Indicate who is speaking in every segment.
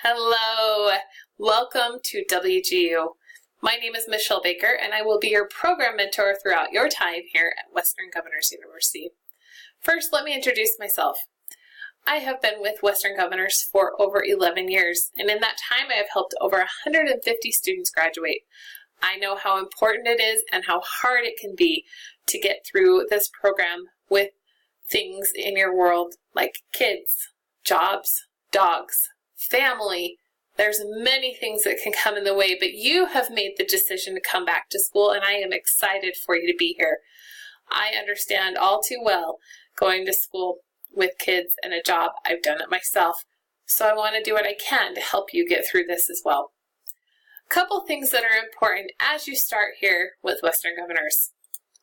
Speaker 1: Hello, welcome to WGU. My name is Michelle Baker and I will be your program mentor throughout your time here at Western Governors University. First, let me introduce myself. I have been with Western Governors for over 11 years, and in that time I have helped over 150 students graduate. I know how important it is and how hard it can be to get through this program with things in your world like kids, jobs, dogs, family. There's many things that can come in the way, but you have made the decision to come back to school, and I am excited for you to be here. I understand all too well going to school with kids and a job. I've done it myself, so I want to do what I can to help you get through this as well. A couple things that are important as you start here with Western Governors.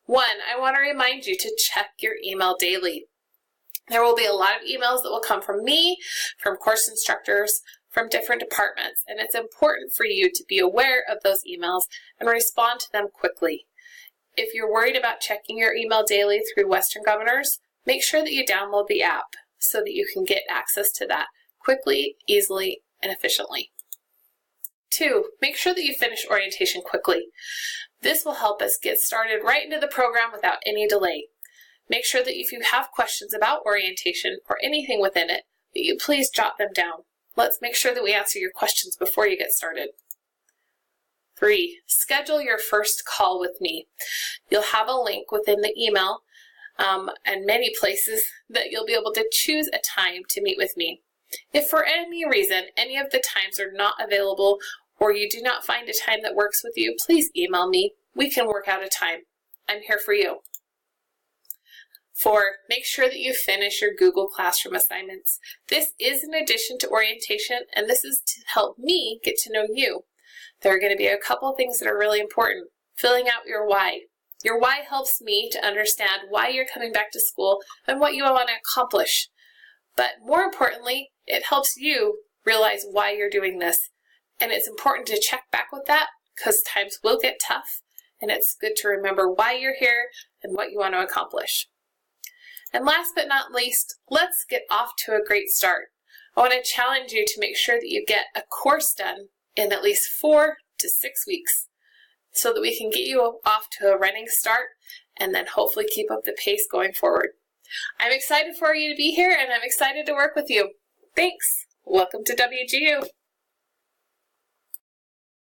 Speaker 1: One, I want to remind you to check your email daily. There will be a lot of emails that will come from me, from course instructors, from different departments, and it's important for you to be aware of those emails and respond to them quickly. If you're worried about checking your email daily through Western Governors, make sure that you download the app so that you can get access to that quickly, easily, and efficiently. Two, make sure that you finish orientation quickly. This will help us get started right into the program without any delay. Make sure that if you have questions about orientation or anything within it, that you please jot them down. Let's make sure that we answer your questions before you get started. 3, schedule your first call with me. You'll have a link within the email and many places that you'll be able to choose a time to meet with me. If for any reason any of the times are not available or you do not find a time that works with you, please email me. We can work out a time. I'm here for you. 4, make sure that you finish your Google Classroom assignments. This is in addition to orientation, and this is to help me get to know you. There are going to be a couple of things that are really important. Filling out your why. Your why helps me to understand why you're coming back to school and what you want to accomplish. But more importantly, it helps you realize why you're doing this. And it's important to check back with that because times will get tough, and it's good to remember why you're here and what you want to accomplish. And last but not least, let's get off to a great start. I want to challenge you to make sure that you get a course done in at least 4 to 6 weeks so that we can get you off to a running start and then hopefully keep up the pace going forward. I'm excited for you to be here and I'm excited to work with you. Thanks. Welcome to WGU.